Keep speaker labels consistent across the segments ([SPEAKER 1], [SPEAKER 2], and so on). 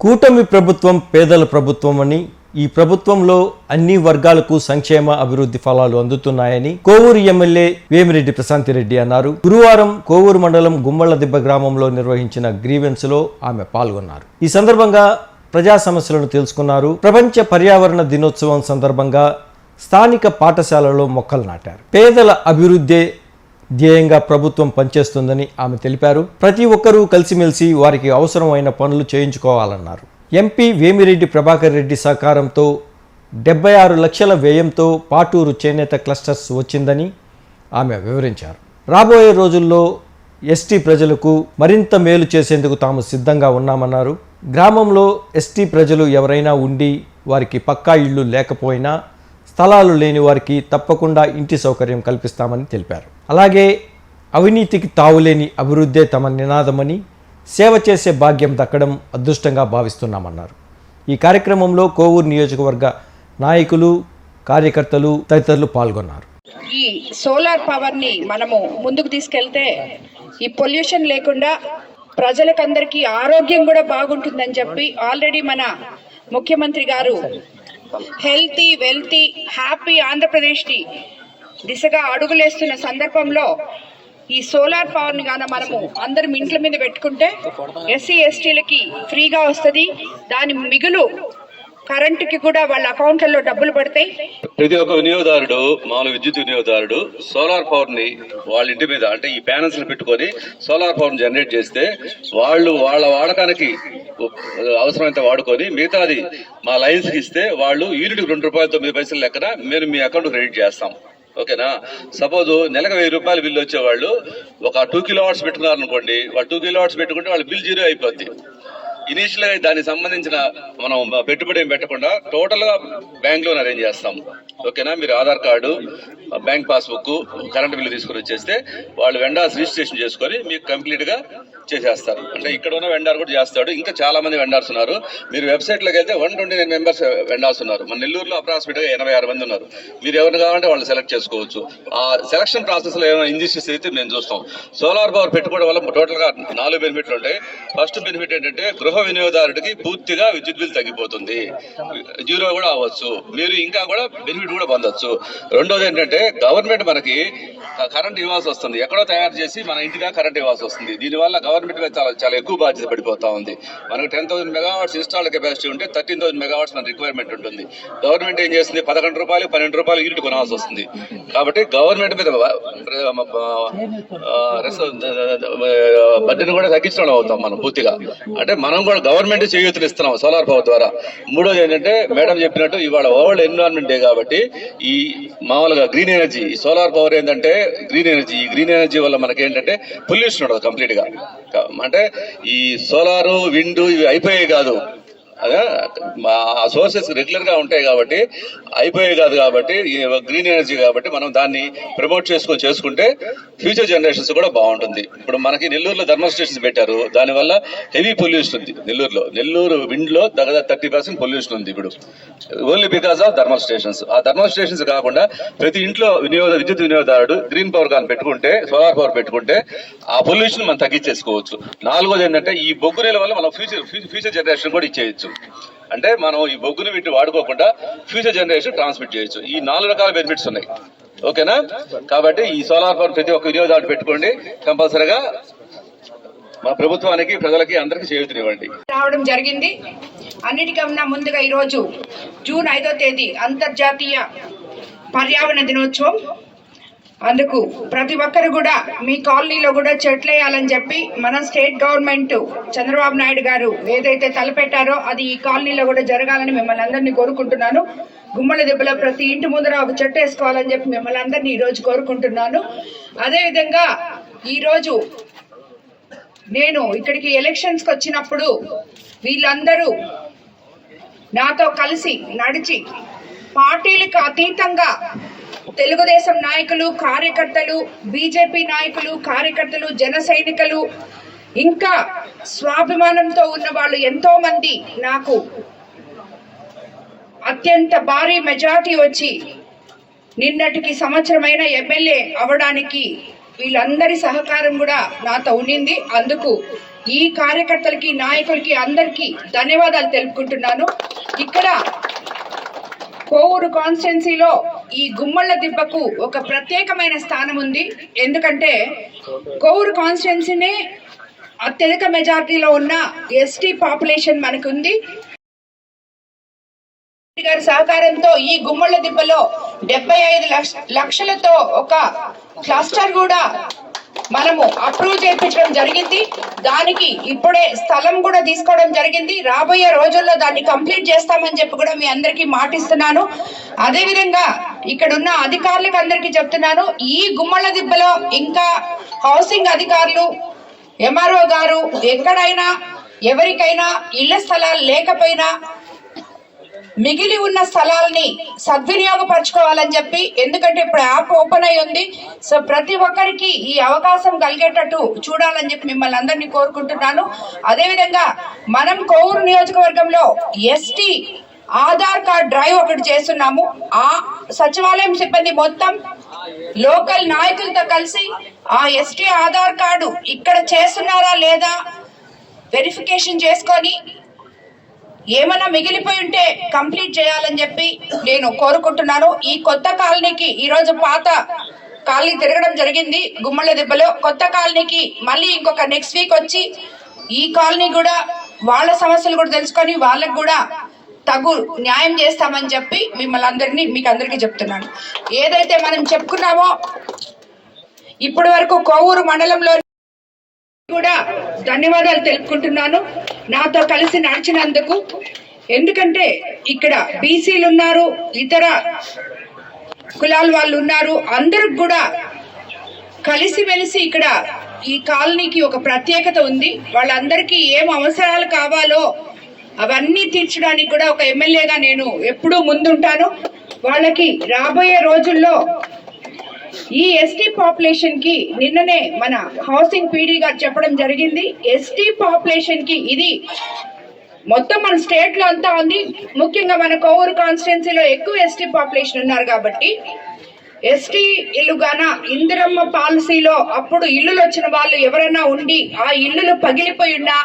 [SPEAKER 1] కూటమి ప్రభుత్వం పేదల ప్రభుత్వం అని, ఈ ప్రభుత్వంలో అన్ని వర్గాలకు సంక్షేమ అభివృద్ధి ఫలాలు అందుతున్నాయని కోవూరు ఎమ్మెల్యే వేమిరెడ్డి ప్రశాంతిరెడ్డి అన్నారు. గురువారం కోవూరు మండలం గుమ్మళ్లదిబ్బ గ్రామంలో నిర్వహించిన గ్రీవెన్స్ లో ఆమె పాల్గొన్నారు. ఈ సందర్భంగా ప్రజా సమస్యలను తెలుసుకున్నారు. ప్రపంచ పర్యావరణ దినోత్సవం సందర్భంగా స్థానిక పాఠశాలలో మొక్కలు నాటారు. పేదల అభివృద్ధి ధ్యేయంగా ప్రభుత్వం పనిచేస్తుందని ఆమె తెలిపారు. ప్రతి ఒక్కరూ కలిసిమెలిసి వారికి అవసరమైన పనులు చేయించుకోవాలన్నారు. ఎంపీ వేమిరెడ్డి ప్రభాకర్ రెడ్డి సహకారంతో 76 లక్షల వ్యయంతో పాటూరు చేనేత క్లస్టర్స్ వచ్చిందని ఆమె వివరించారు. రాబోయే రోజుల్లో ఎస్టీ ప్రజలకు మరింత మేలు చేసేందుకు తాము సిద్ధంగా ఉన్నామన్నారు. గ్రామంలో ఎస్టీ ప్రజలు ఎవరైనా ఉండి వారికి పక్కా ఇళ్లు లేకపోయినా స్థలాలు లేని వారికి తప్పకుండా ఇంటి సౌకర్యం కల్పిస్తామని తెలిపారు. అలాగే అవినీతికి తావులేని అభివృద్ధే తమ నినాదమని, సేవ చేసే భాగ్యం దక్కడం అదృష్టంగా భావిస్తున్నామన్నారు. ఈ కార్యక్రమంలో కోవూరు నియోజకవర్గ నాయకులు, కార్యకర్తలు తదితరులు పాల్గొన్నారు.
[SPEAKER 2] ఈ సోలార్ పవర్ ని మనము ముందుకు తీసుకెళ్తే ఈ పొల్యూషన్ లేకుండా ప్రజలకందరికీ ఆరోగ్యం కూడా బాగుంటుందని చెప్పి ఆల్రెడీ మన ముఖ్యమంత్రి గారు హెల్తీ వెల్తీ హ్యాపీ ఆంధ్రప్రదేశ్ ని దిశగా అడుగులేస్తున్న సందర్భంలో ఈ సోలార్ పవర్ ని గాన మనము అందరం ఇంట్ల మీద పెట్టుకుంటే ఎస్సీ ఎస్టీలకి ఫ్రీగా వస్తుంది. దాని మిగులు కరెంటుకి కూడా వాళ్ళ అకౌంట్లలో డబ్బులు పడతాయి.
[SPEAKER 3] ప్రతి ఒక్క వినియోగదారుడు, మామూలు విద్యుత్ వినియోగదారుడు సోలార్ పవర్ ని వాళ్ళ ఇంటి మీద అంటే ఈ ప్యానల్స్ పెట్టుకొని సోలార్ పవర్ ని జనరేట్ చేస్తే వాళ్ళు వాళ్ళ వాడకానికి అవసరమైతే వాడుకొని మిగతాది మా లైన్స్ కి ఇస్తే వాళ్ళు యూనిట్ ₹2.09 లెక్కన మేము మీ అకౌంట్ క్రెడిట్ చేస్తాం. ఓకేనా? సపోజ్ నెలకు ₹1000 బిల్లు వచ్చేవాళ్ళు ఒక 2 కిలోవాట్స్ పెట్టుకున్నారు అనుకోండి, వాళ్ళు 2 కిలోవాట్స్ పెట్టుకుంటే వాళ్ళ బిల్ 0 అయిపోద్ది. ఇనీషియల్ గా దానికి సంబంధించిన మనం పెట్టుబడి ఏం పెట్టకుండా టోటల్ గా బ్యాంక్ లోన్ అరేంజ్ చేస్తాం. ఓకేనా? మీరు Aadhaar card, bank passbook, current bill తీసుకుని వచ్చేస్తే వాళ్ళు వెండార్స్ రిజిస్ట్రేషన్ చేసుకొని మీకు కంప్లీట్ గా చేసేస్తారు. అంటే ఇక్కడ ఉన్న వెండార్ కూడా చేస్తాడు. ఇంకా చాలా మంది వెండార్స్ ఉన్నారు. మీరు వెబ్సైట్ లోకి వెళ్తే 129 మెంబర్స్ వెండార్స్ ఉన్నారు. మన నెల్లూరులో అప్రాక్సిమేట్ గా 86 మంది ఉన్నారు. మీరు ఎవరిని కావాలంటే వాళ్ళు సెలెక్ట్ చేసుకోవచ్చు. ఆ సెలక్షన్ ప్రాసెస్ లో ఏమైనా ఇంజస్టిస్ అయితే మేము చూస్తాం. సోలార్ పవర్ పెట్టుకోవడం వల్ల టోటల్ గా 4 బెనిఫిట్లు ఉంటాయి. ఫస్ట్ బెనిఫిట్ ఏంటంటే గృహ వినియోగదారుడికి పూర్తిగా విద్యుత్ బిల్ తగ్గిపోతుంది, 0 కూడా అవ్వచ్చు. మీరు ఇంకా కూడా బెనిఫిట్ కూడా పొందొచ్చు. రెండోది ఏంటంటే గవర్నమెంట్ మనకి కరెంట్ ఇవ్వాల్సి వస్తుంది. ఎక్కడో తయారు చేసి మన ఇంటిగా కరెంట్ ఇవ్వాల్సి వస్తుంది. దీనివల్ల గవర్నమెంట్ మీద చాలా ఎక్కువ బాధ్యత పడిపోతా ఉంది. మనకు 10,000 మెగావాట్స్ ఇన్స్టాల్డ్ కెపాసిటీ ఉంటే 13,000 మెగావాట్స్ మన రిక్వైర్మెంట్ ఉంటుంది. గవర్నమెంట్ ఏం చేస్తుంది? ₹11, ₹12 యూనిట్ కొనాల్సి వస్తుంది. కాబట్టి గవర్నమెంట్ మీద బడ్జెట్ కూడా తగ్గించడం అవుతాం మనం పూర్తిగా. అంటే మనం కూడా గవర్నమెంట్ చేయూతలు ఇస్తున్నాం సోలార్ పవర్ ద్వారా. మూడోది ఏంటంటే మేడం చెప్పినట్టు ఇవాళ వరల్డ్ ఎన్విరాన్మెంట్ డే కాబట్టి ఈ మామూలుగా గ్రీన్ ఎనర్జీ, ఈ సోలార్ పవర్ ఏంటంటే గ్రీన్ ఎనర్జీ. ఈ గ్రీన్ ఎనర్జీ వల్ల మనకి ఏంటంటే పొల్యూషన్ ఉండదు కంప్లీట్ గా. అంటే ఈ సోలారు, విండ్ ఇవి అయిపోయాయి కాదు, ఆ సోర్సెస్ రెగ్యులర్ గా ఉంటాయి కాబట్టి అయిపోయాయి కాదు. కాబట్టి గ్రీన్ ఎనర్జీ కాబట్టి మనం దాన్ని ప్రమోట్ చేసుకుంటే ఫ్యూచర్ జనరేషన్స్ కూడా బాగుంటుంది. ఇప్పుడు మనకి నెల్లూరులో థర్మల్ స్టేషన్స్ పెట్టారు. దానివల్ల హెవీ పొల్యూషన్ ఉంది నెల్లూరు విండ్ లో దగ్గర 30% పొల్యూషన్ ఉంది ఇప్పుడు, only because of thermal stations. ఆ థర్మల్ స్టేషన్స్ కాకుండా ప్రతి ఇంట్లో విద్యుత్ వినియోగదారుడు గ్రీన్ పవర్ కానీ పెట్టుకుంటే, సోలార్ పవర్ పెట్టుకుంటే ఆ పొల్యూషన్ మనం తగ్గించేసుకోవచ్చు. నాలుగోది ఏంటంటే ఈ బొగ్గు నీళ్ళ వల్ల మనం ఫ్యూచర్ జనరేషన్ కూడా ఇచ్చేయచ్చు. అంటే మనం ఈ బొగ్గుని వీటి వాడుకోకుండా ఫ్యూచర్ జనరేషన్ ట్రాన్స్మిట్ చేయొచ్చు. ఈ 4 రకాల బెనిఫిట్స్ ఉన్నాయి. ఓకేనా? కాబట్టి ఈ సోలార్ పవర్ ప్రతి ఒక్క వినియోగదారుడు పెట్టుకోండి. కంపల్సరీగా మన ప్రభుత్వానికి, ప్రజలకి, అందరికీ చేయూతనివ్వండి.
[SPEAKER 2] రావడం జరిగింది. అన్నిటికన్నా ముందుగా ఈరోజు జూన్ 5వ తేదీ అంతర్జాతీయ పర్యావరణ దినోత్సవం. అందుకు ప్రతి ఒక్కరు కూడా మీ కాలనీలో కూడా చెట్లు వేయాలని చెప్పి మన స్టేట్ గవర్నమెంట్ చంద్రబాబు నాయుడు గారు ఏదైతే తలపెట్టారో అది ఈ కాలనీలో కూడా జరగాలని మిమ్మల్ని అందరినీ కోరుకుంటున్నాను. గుమ్మళ్లదిబ్బలో ప్రతి ఇంటి ముందర ఒక చెట్టు వేసుకోవాలని చెప్పి మిమ్మల్ని అందరినీ ఈ రోజు కోరుకుంటున్నాను. అదేవిధంగా ఈరోజు నేను ఇక్కడికి ఎలక్షన్స్ కి వచ్చినప్పుడు వీళ్ళందరూ నాతో కలిసి నడిచి పార్టీలకు అతీతంగా తెలుగుదేశం నాయకులు, కార్యకర్తలు, బీజేపీ నాయకులు, కార్యకర్తలు, జన సైనికులు, ఇంకా స్వాభిమానంతో ఉన్న వాళ్ళు ఎంతో మంది నాకు అత్యంత భారీ మెజార్టీ వచ్చి నిన్నటికి సంవత్సరమైన ఎమ్మెల్యే అవడానికి వీళ్ళందరి సహకారం కూడా నాతో ఉండింది. అందుకు ఈ కార్యకర్తలకి, నాయకులకి అందరికీ ధన్యవాదాలు తెలుపుకుంటున్నాను. ఇక్కడ కోవూరు కాన్స్టిట్యున్సీలో ఈ గుమ్మళ్ళ దిబ్బకు ఒక ప్రత్యేకమైన స్థానం ఉంది. ఎందుకంటే కోవూరు కాన్స్టిట్యున్సీనే అత్యధిక మెజారిటీలో ఉన్న ఎస్టీ పాపులేషన్ మనకుంది. గారి సహకారంతో ఈ గుమ్మళ్ళ దిబ్బలో 75 లక్షలతో ఒక క్లస్టర్ కూడా మనము అప్రూవ్ చేయించడం జరిగింది. దానికి ఇప్పుడే స్థలం కూడా తీసుకోవడం జరిగింది. రాబోయే రోజుల్లో దాన్ని కంప్లీట్ చేస్తామని చెప్పి కూడా మీ అందరికీ మాటిస్తున్నాను. అదే విధంగా ఇక్కడ ఉన్న అధికారులకు అందరికీ చెప్తున్నాను, ఈ గుమ్మళ్ళ దిబ్బలో ఇంకా హౌసింగ్ అధికారులు, ఎంఆర్ఓ గారు ఎక్కడైనా ఎవరికైనా ఇళ్ల స్థలాలు లేకపోయినా మిగిలి ఉన్న స్థలాల్ని సద్వినియోగపరచుకోవాలని చెప్పి, ఎందుకంటే ఇప్పుడు యాప్ ఓపెన్ అయి ఉంది. సో ప్రతి ఒక్కరికి ఈ అవకాశం కలిగేటట్టు చూడాలని చెప్పి మిమ్మల్ని అందరినీ కోరుకుంటున్నాను. అదేవిధంగా మనం కోవూరు నియోజకవర్గంలో ఎస్టీ ఆధార్ కార్డ్ డ్రైవ్ ఒకటి చేస్తున్నాము. ఆ సచివాలయం సిబ్బంది మొత్తం లోకల్ నాయకులతో కలిసి ఆ ఎస్టీ ఆధార్ కార్డు ఇక్కడ చేస్తున్నారా లేదా వెరిఫికేషన్ చేసుకొని ఏమన్నా మిగిలిపోయి ఉంటే కంప్లీట్ చేయాలని చెప్పి నేను కోరుకుంటున్నాను. ఈ కొత్త కాలనీకి ఈరోజు పాత కాలనీ తిరగడం జరిగింది. గుమ్మళ్ళ దిబ్బలో కొత్త కాలనీకి మళ్ళీ ఇంకొక నెక్స్ట్ వీక్ వచ్చి ఈ కాలనీ కూడా వాళ్ళ సమస్యలు కూడా తెలుసుకొని వాళ్ళకు కూడా తగు న్యాయం చేస్తామని చెప్పి మిమ్మల్ని మీకు అందరికీ చెప్తున్నాను. ఏదైతే మనం చెప్పుకున్నామో ఇప్పటి వరకు కోవూరు మండలంలో కూడా ధన్యవాదాలు తెలుపుకుంటున్నాను నాతో కలిసి నడిచినందుకు. ఎందుకంటే ఇక్కడ బీసీలు ఉన్నారు, ఇతర కులాల వాళ్ళు ఉన్నారు, అందరికి కూడా కలిసిమెలిసి ఇక్కడ ఈ కాలనీకి ఒక ప్రత్యేకత ఉంది. వాళ్ళందరికీ ఏం అవసరాలు కావాలో అవన్నీ తీర్చడానికి కూడా ఒక ఎమ్మెల్యేగా నేను ఎప్పుడూ ముందుంటాను. వాళ్ళకి రాబోయే రోజుల్లో ఈ ఎస్టీ పాపులేషన్ కి నిన్ననే మన హౌసింగ్ పీడీ గారు చెప్పడం జరిగింది. ఎస్టీ పాపులేషన్ కి ఇది మొత్తం మన స్టేట్ లో అంతా ఉంది. ముఖ్యంగా మన కోవూరు కాన్స్టిట్యున్సీలో ఎక్కువ ఎస్టీ పాపులేషన్ ఉన్నారు కాబట్టి ఎస్టీ ఇల్లు గాన ఇందిరమ్మ పాలసీలో అప్పుడు ఇల్లులు వచ్చిన వాళ్ళు ఎవరైనా ఉండి ఆ ఇల్లులు పగిలిపోయి ఉన్నా,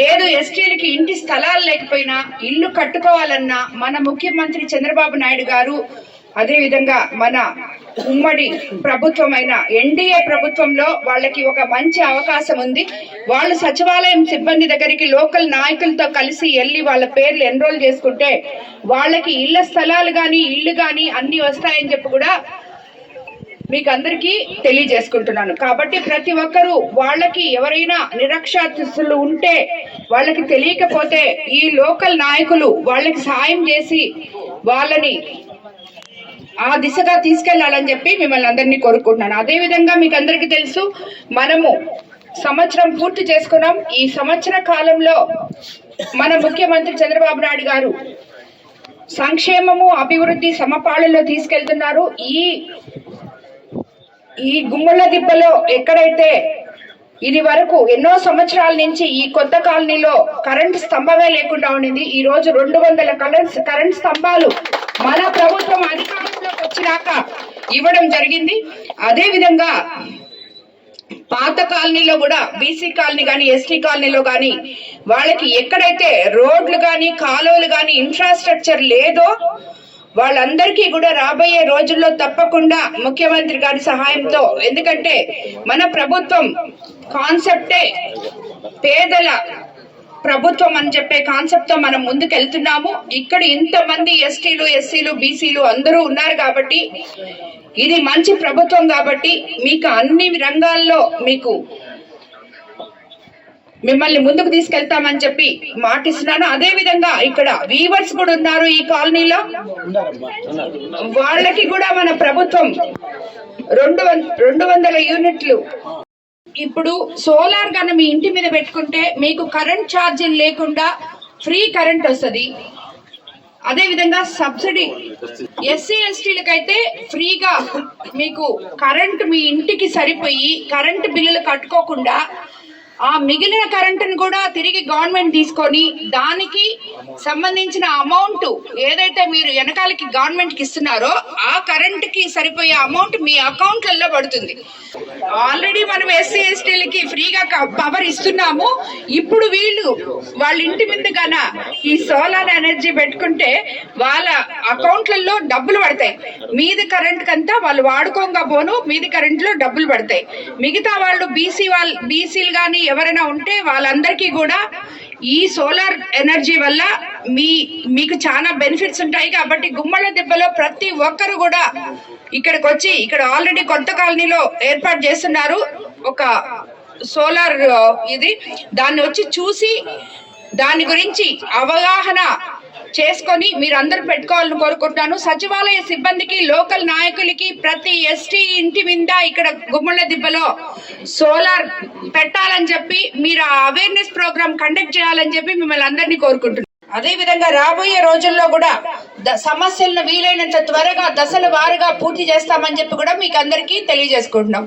[SPEAKER 2] లేదు ఎస్టీలకి ఇంటి స్థలాలు లేకపోయినా ఇల్లు కట్టుకోవాలన్నా మన ముఖ్యమంత్రి చంద్రబాబు నాయుడు గారు, అదే విధంగా మన ఉమ్మడి ప్రభుత్వమైన ఎన్డీఏ ప్రభుత్వంలో వాళ్ళకి ఒక మంచి అవకాశం ఉంది. వాళ్ళు సచివాలయం సిబ్బంది దగ్గరికి లోకల్ నాయకులతో కలిసి వెళ్ళి వాళ్ళ పేర్లు ఎన్రోల్ చేసుకుంటే వాళ్ళకి ఇళ్ల స్థలాలు గాని ఇల్లు గాని అన్ని వస్తాయని చెప్పి కూడా మీకు అందరికీ తెలియజేసుకుంటున్నాను. కాబట్టి ప్రతి ఒక్కరూ వాళ్ళకి ఎవరైనా నిరక్షరాస్యులు ఉంటే వాళ్ళకి తెలియకపోతే ఈ లోకల్ నాయకులు వాళ్ళకి సాయం చేసి వాళ్ళని ఆ దిశగా తీసుకెళ్లాలని చెప్పి మిమ్మల్ని అందరినీ కోరుకుంటున్నాను. అదే విధంగా మీకు అందరికీ తెలుసు, మనము సంవత్సరం పూర్తి చేసుకున్నాం. ఈ సంవత్సర కాలంలో మన ముఖ్యమంత్రి చంద్రబాబు నాయుడు గారు సంక్షేమము అభివృద్ధి సమపాళలో తీసుకెళ్తున్నారు. ఈ గుమ్మళ్ళ దిబ్బలో ఎక్కడైతే ఇది వరకు ఎన్నో సంవత్సరాల నుంచి ఈ కొత్త కాలనీలో కరెంట్ స్తంభమే లేకుండా ఉండింది, ఈ రోజు 200 కరెంట్ స్తంభాలు మన ప్రభుత్వం అధికారంలోకి వచ్చినాక ఇవ్వడం జరిగింది. అదే విధంగా పాత కాలనీలో కూడా బీసీ కాలనీ గాని ఎస్టీ కాలనీలో గాని వాళ్ళకి ఎక్కడైతే రోడ్లు గాని కాలువలు గాని ఇన్ఫ్రాస్ట్రక్చర్ లేదో వాళ్ళందరికీ కూడా రాబోయే రోజుల్లో తప్పకుండా ముఖ్యమంత్రి గారి సహాయంతో, ఎందుకంటే మన ప్రభుత్వం కాన్సెప్టే పేదల ప్రభుత్వం అని చెప్పే కాన్సెప్ట్ తో మనం ముందుకు వెళ్తున్నాము. ఇక్కడ ఇంతమంది ఎస్టీలు ఎస్సీలు బీసీలు అందరూ ఉన్నారు కాబట్టి ఇది మంచి ప్రభుత్వం కాబట్టి మీకు అన్ని రంగాల్లో మిమ్మల్ని ముందుకు తీసుకెళ్తామని చెప్పి మాటిస్తున్నాను. అదే విధంగా ఇక్కడ వీవర్స్ కూడా ఉన్నారు ఈ కాలనీలో, వాళ్ళకి కూడా మన ప్రభుత్వం 200 యూనిట్లు ఇప్పుడు సోలార్ గాని మీ ఇంటి మీద పెట్టుకుంటే మీకు కరెంట్ ఛార్జీలు లేకుండా ఫ్రీ కరెంట్ వస్తుంది. అదే విధంగా సబ్సిడీ ఎస్సీ ఎస్టీలకైతే ఫ్రీగా మీకు కరెంట్ మీ ఇంటికి సరిపోయి కరెంట్ బిల్లులు కట్టుకోకుండా ఆ మిగిలిన కరెంటును కూడా తిరిగి గవర్నమెంట్ తీసుకొని దానికి సంబంధించిన అమౌంట్ ఏదైతే మీరు వెనకాలకి గవర్నమెంట్ కి ఇస్తున్నారో ఆ కరెంట్ కి సరిపోయే అమౌంట్ మీ అకౌంట్లలో పడుతుంది. ఆల్రెడీ మనం ఎస్సీ ఎస్టీలకి ఫ్రీగా పవర్ ఇస్తున్నాము. ఇప్పుడు వాళ్ళ ఇంటి మీద గన ఈ సోలార్ ఎనర్జీ పెట్టుకుంటే వాళ్ళ అకౌంట్లలో డబ్బులు పడతాయి. మీది కరెంట్ కంతా వాళ్ళు వాడుకోగా పోను మీది కరెంట్ లో డబ్బులు పడతాయి. మిగతా వాళ్ళు బీసీలు కానీ ఎవరైనా ఉంటే వాళ్ళందరికీ కూడా ఈ సోలార్ ఎనర్జీ వల్ల మీకు చాలా బెనిఫిట్స్ ఉంటాయి. కాబట్టి గుమ్మళ్ళ దిబ్బలో ప్రతి ఒక్కరు కూడా ఇక్కడికి వచ్చి ఇక్కడ ఆల్రెడీ కొత్త కాలనీలో ఏర్పాటు చేస్తున్నారు ఒక సోలార్ దాన్ని వచ్చి చూసి దాని గురించి అవగాహన చేసుకొని మీరు అందరూ పెట్టుకోవాలని కోరుకుంటున్నాను. సచివాలయ సిబ్బందికి, లోకల్ నాయకులకి, ప్రతి ఎస్టీ ఇంటి మీద ఇక్కడ గుమ్మళ్ళ దిబ్బలో సోలార్ పెట్టాలని చెప్పి మీరు అవేర్నెస్ ప్రోగ్రామ్ కండక్ట్ చేయాలని చెప్పి మిమ్మల్ని అందరినీ కోరుకుంటున్నాను. అదే విధంగా రాబోయే రోజుల్లో కూడా సమస్యలను వీలైనంత త్వరగా దశల వారీగా పూర్తి చేస్తామని చెప్పి కూడా మీకు అందరికీ తెలియజేసుకుంటున్నాం.